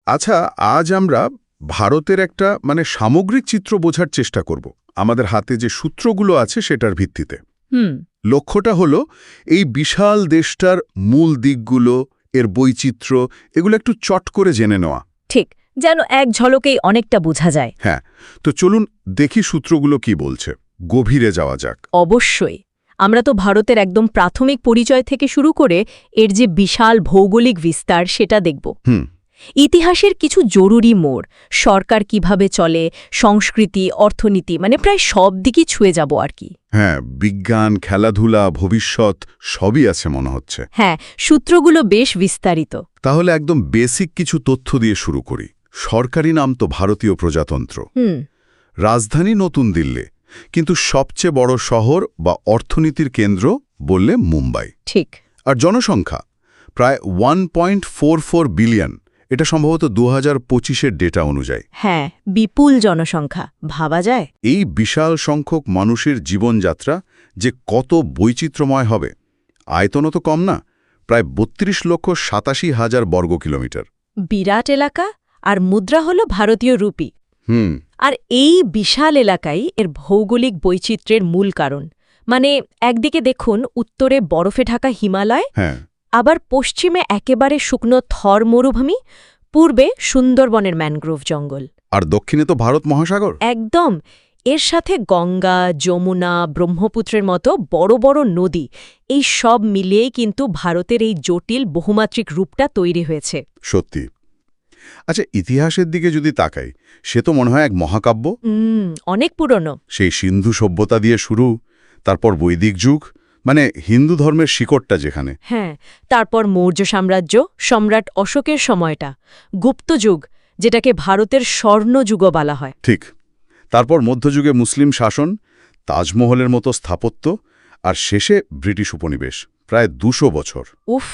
আচ্ছা, আজ আমরা ভারতের একটা সামগ্রিক চিত্র বোঝার চেষ্টা করব আমাদের হাতে যে সূত্রগুলো আছে সেটার ভিত্তিতে। হুম। লক্ষ্যটা হলো এই বিশাল দেশটার মূল দিকগুলো, এর বৈচিত্র্য, এগুলো একটু চট করে জেনে নেওয়া। ঠিক, যেন এক ঝলকেই অনেকটা বোঝা যায়। হ্যাঁ, তো চলুন দেখি সূত্রগুলো কি বলছে। গভীরে যাওয়া যাক। অবশ্যই। আমরা তো ভারতের একদম প্রাথমিক পরিচয় থেকে শুরু করে এর যে বিশাল ভৌগোলিক বিস্তার সেটা দেখব। ইতিহাসের কিছু জরুরি মোড়, সরকার কিভাবে চলে, সংস্কৃতি, অর্থনীতি, প্রায় সব দিকই ছুঁয়ে যাব আর কি। হ্যাঁ, বিজ্ঞান, খেলাধুলা, ভবিষ্যৎ সবই আছে মনে হচ্ছে। হ্যাঁ, সূত্রগুলো বেশ বিস্তারিত। তাহলে একদম বেসিক কিছু তথ্য দিয়ে শুরু করি। সরকারি নাম তো ভারতীয় প্রজাতন্ত্র। রাজধানী নতুন দিল্লি, কিন্তু সবচেয়ে বড় শহর বা অর্থনীতির কেন্দ্র বললে মুম্বাই। ঠিক। আর জনসংখ্যা প্রায় 1.44 বিলিয়ন। এটা সম্ভবত 2025-এর ডেটা অনুযায়ী। হ্যাঁ, বিপুল জনসংখ্যা, ভাবা যায়। এই বিশাল সংখ্যক মানুষের জীবনযাত্রা যে কত বৈচিত্র্যময় হবে। আয়তনও তো কম না, প্রায় 32,87,000 বর্গ কিলোমিটার। বিরাট এলাকা, আর মুদ্রা হল ভারতীয় রুপি। আর এই বিশাল এলাকাই এর ভৌগোলিক বৈচিত্র্যের মূল কারণ। একদিকে দেখুন উত্তরে বরফে ঢাকা হিমালয়, হ্যাঁ, আবার পশ্চিমে একেবারে শুকনো থর মরুভূমি, পূর্বে সুন্দরবনের ম্যানগ্রোভ জঙ্গল, আর দক্ষিণে তো ভারত মহাসাগর। একদম। এর সাথে গঙ্গা, যমুনা, ব্রহ্মপুত্রের মতো বড় বড় নদী, এই সব মিলিয়েই কিন্তু ভারতের এই জটিল বহুমাত্রিক রূপটা তৈরি হয়েছে। সত্যি। আচ্ছা, ইতিহাসের দিকে যদি তাকাই, সে তো মনে হয় এক মহাকাব্য। অনেক পুরনো। সেই সিন্ধু সভ্যতা দিয়ে শুরু, তারপর বৈদিক যুগ, হিন্দু ধর্মের শিকড়টা যেখানে। হ্যাঁ, তারপর মৌর্য সাম্রাজ্য, সম্রাট অশোকের সময়টা, গুপ্ত যুগ, যেটাকে ভারতের স্বর্ণযুগও বলা হয়। ঠিক। তারপর মধ্যযুগে মুসলিম শাসন, তাজমহলের মতো স্থাপত্য, আর শেষে ব্রিটিশ উপনিবেশ, প্রায় 200 বছর। উফ,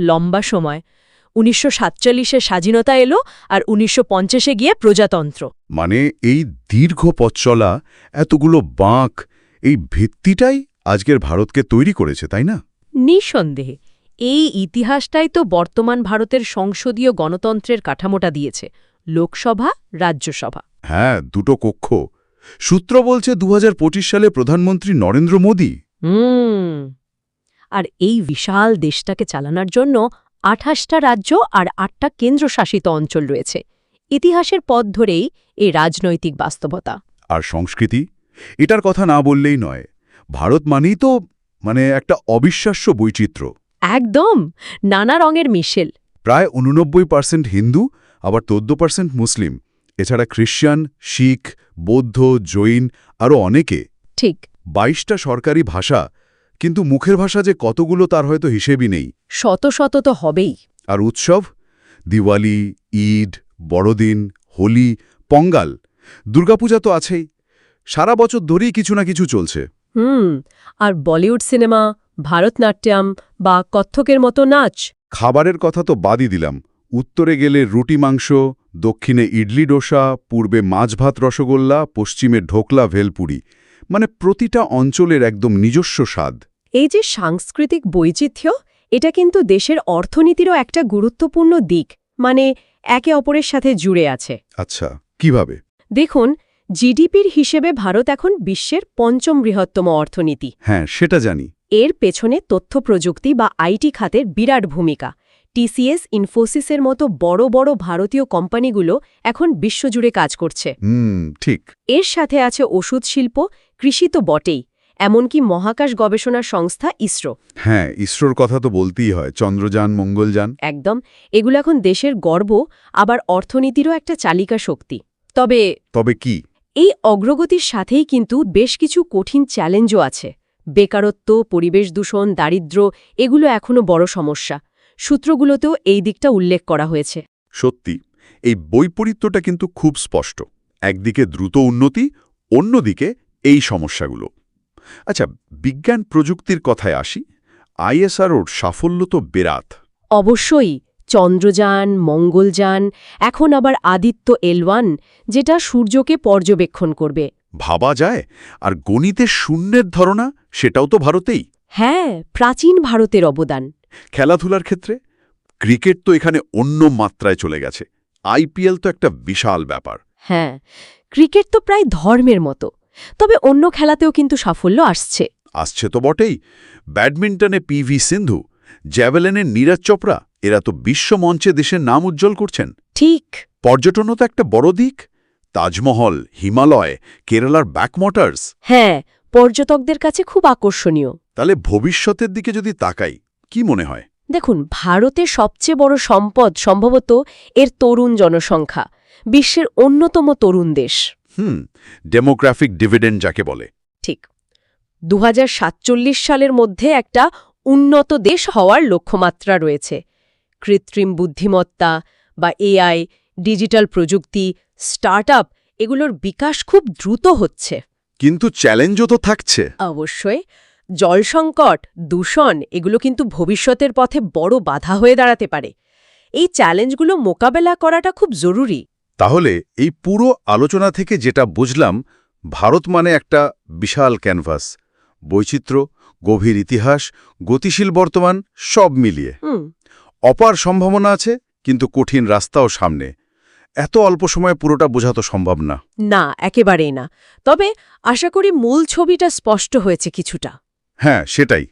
লম্বা সময়। 1947-এ স্বাধীনতা এলো, আর 1950-এ গিয়ে প্রজাতন্ত্র। এই দীর্ঘ পথ চলা, এতগুলো বাঁক, এই ভিত্তিটাই আজকের ভারতকে তৈরি করেছে, তাই না? নিঃসন্দেহে। এই ইতিহাসটাই তো বর্তমান ভারতের সংসদীয় গণতন্ত্রের কাঠামোটা দিয়েছে। লোকসভা, রাজ্যসভা। হ্যাঁ, দুটো কক্ষ। সূত্র বলছে 2025 সালে প্রধানমন্ত্রী নরেন্দ্র মোদী। আর এই বিশাল দেশটাকে চালানোর জন্য 28টা রাজ্য আর 8টা কেন্দ্রশাসিত অঞ্চল রয়েছে। ইতিহাসের পথ ধরেই এই রাজনৈতিক বাস্তবতা। আর সংস্কৃতি, এটার কথা না বললেই নয়। ভারত মানেই তো একটা অবিশ্বাস্য বৈচিত্র্য। একদম, নানা রঙের মিশেল। প্রায় 89% হিন্দু, আবার 14% মুসলিম। এছাড়া খ্রিস্টান, শিখ, বৌদ্ধ, জৈন, আরও অনেকে। ঠিক। 22টা সরকারি ভাষা, কিন্তু মুখের ভাষা যে কতগুলো তার হয়তো হিসেবই নেই। শত শত তো হবেই। আর উৎসব, দিওয়ালি, ঈদ, বড়দিন, হোলি, পঙ্গাল, দুর্গাপূজা তো আছেই। সারা বছর ধরেই কিছু না কিছু চলছে। আর বলিউড সিনেমা, ভারতনাট্যম বা কত্থকের মতো নাচ। খাবারের কথা তো বাদই দিলাম। উত্তরে গেলে রুটি মাংস, দক্ষিণে ইডলি ডোসা, পূর্বে মাছ ভাত রসগোল্লা, পশ্চিমে ঢোকলা ভেলপুরি। প্রতিটা অঞ্চলের একদম নিজস্ব স্বাদ। এই যে সাংস্কৃতিক বৈচিত্র্য, এটা কিন্তু দেশের অর্থনীতিরও একটা গুরুত্বপূর্ণ দিক। একে অপরের সাথে জুড়ে আছে। আচ্ছা, কিভাবে? দেখুন, জিডিপির হিসেবে ভারত এখন বিশ্বের 5ম বৃহত্তম অর্থনীতি। হ্যাঁ, সেটা জানি। এর পেছনে তথ্য প্রযুক্তি বা আইটি খাতের বিরাট ভূমিকা। টিসিএস, ইনফোসিসের মতো বড় বড় ভারতীয় কোম্পানিগুলো এখন বিশ্বজুড়ে কাজ করছে। ঠিক। এর সাথে আছে ওষুধ শিল্প, কৃষি তো বটেই, এমনকি মহাকাশ গবেষণা সংস্থা ইসরো। হ্যাঁ, ইসরোর কথা তো বলতেই হয়। চন্দ্রযান, মঙ্গলযান। একদম। এগুলো এখন দেশের গর্ব, আবার অর্থনীতিরও একটা চালিকা শক্তি। তবে কি? এই অগ্রগতির সাথেই কিন্তু বেশ কিছু কঠিন চ্যালেঞ্জও আছে। বেকারত্ব, পরিবেশ দূষণ, দারিদ্র্য, এগুলো এখনও বড় সমস্যা। সূত্রগুলোতেও এই দিকটা উল্লেখ করা হয়েছে। সত্যি, এই বৈপরীত্যটা কিন্তু খুব স্পষ্ট। একদিকে দ্রুত উন্নতি, অন্যদিকে এই সমস্যাগুলো। আচ্ছা, বিজ্ঞান প্রযুক্তির কথায় আসি। আইএসআরওর সাফল্য তো বিরাট। অবশ্যই। চন্দ্রযান, মঙ্গলযান, এখন আবার আদিত্য L1, যেটা সূর্যকে পর্যবেক্ষণ করবে। ভাবা যায়। আর গণিতের শূন্যের ধারণা, সেটাও তো ভারতেই। হ্যাঁ, প্রাচীন ভারতের অবদান। খেলাধুলার ক্ষেত্রে ক্রিকেট তো এখানে অন্য মাত্রায় চলে গেছে। আইপিএল তো একটা বিশাল ব্যাপার। হ্যাঁ, ক্রিকেট তো প্রায় ধর্মের মতো, তবে অন্য খেলাতেও কিন্তু সাফল্য আসছে। আসছে তো বটেই। ব্যাডমিন্টনে পিভি সিন্ধু, জ্যাভেলিনে নীরজ চোপড়া, এরা তো বিশ্বমঞ্চে দেশের নাম উজ্জ্বল করছেন। ঠিক। পর্যটনও তো একটা বড় দিক। তাজমহল, হিমালয়, কেরালার ব্যাকওয়াটার্স। হ্যাঁ, পর্যটকদের কাছে খুব আকর্ষণীয়। তাহলে ভবিষ্যতের দিকে যদি তাকাই, কি মনে হয়? দেখুন, ভারতের সবচেয়ে বড় সম্পদ সম্ভবত এর তরুণ জনসংখ্যা, বিশ্বের অন্যতম তরুণ দেশ। ডেমোগ্রাফিক ডিভিডেন্ড যাকে বলে। ঠিক। 2047 সালের মধ্যে একটা উন্নত দেশ হওয়ার লক্ষ্যমাত্রা রয়েছে। কৃত্রিম বুদ্ধিমত্তা বা এআই, ডিজিটাল প্রযুক্তি, স্টার্টআপ, এগুলোর বিকাশ খুব দ্রুত হচ্ছে। কিন্তু চ্যালেঞ্জও তো থাকছে। অবশ্যই। জল সংকট, দূষণ, এগুলো কিন্তু ভবিষ্যতের পথে বড় বাধা হয়ে দাঁড়াতে পারে। এই চ্যালেঞ্জগুলো মোকাবেলা করাটা খুব জরুরি। তাহলে এই পুরো আলোচনা থেকে যেটা বুঝলাম, ভারত মানে একটা বিশাল ক্যানভাস, বৈচিত্র্য, গভীর ইতিহাস, গতিশীল বর্তমান, সব মিলিয়ে অপার সম্ভাবনা আছে, কিন্তু কঠিন রাস্তাও সামনে। এত অল্প সময়ে পুরোটা বোঝা তো সম্ভব না। না, একেবারেই না। তবে আশা করি মূল ছবিটা স্পষ্ট হয়েছে কিছুটা। হ্যাঁ, সেটাই।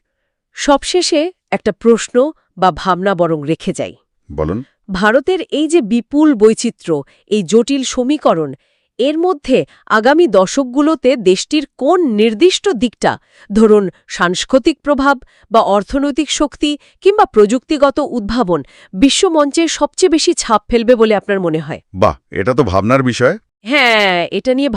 সবশেষে একটা প্রশ্ন বা ভাবনা বরং রেখে যাই। বলুন। ভারতের এই যে বিপুল বৈচিত্র্য, এই জটিল সমীকরণ, এর মধ্যে আগামী দশকগুলোতে দেশটির কোন নির্দিষ্ট দিকটা, ধরুন সাংস্কৃতিক প্রভাব বা অর্থনৈতিক শক্তি কিংবা প্রযুক্তিগত উদ্ভাবন, বিশ্বমঞ্চে সবচেয়ে বেশি ছাপ ফেলবে বলে আপনার মনে হয়? বাহ, এটা তো ভাবনার বিষয়। হ্যাঁ, এটা নিয়ে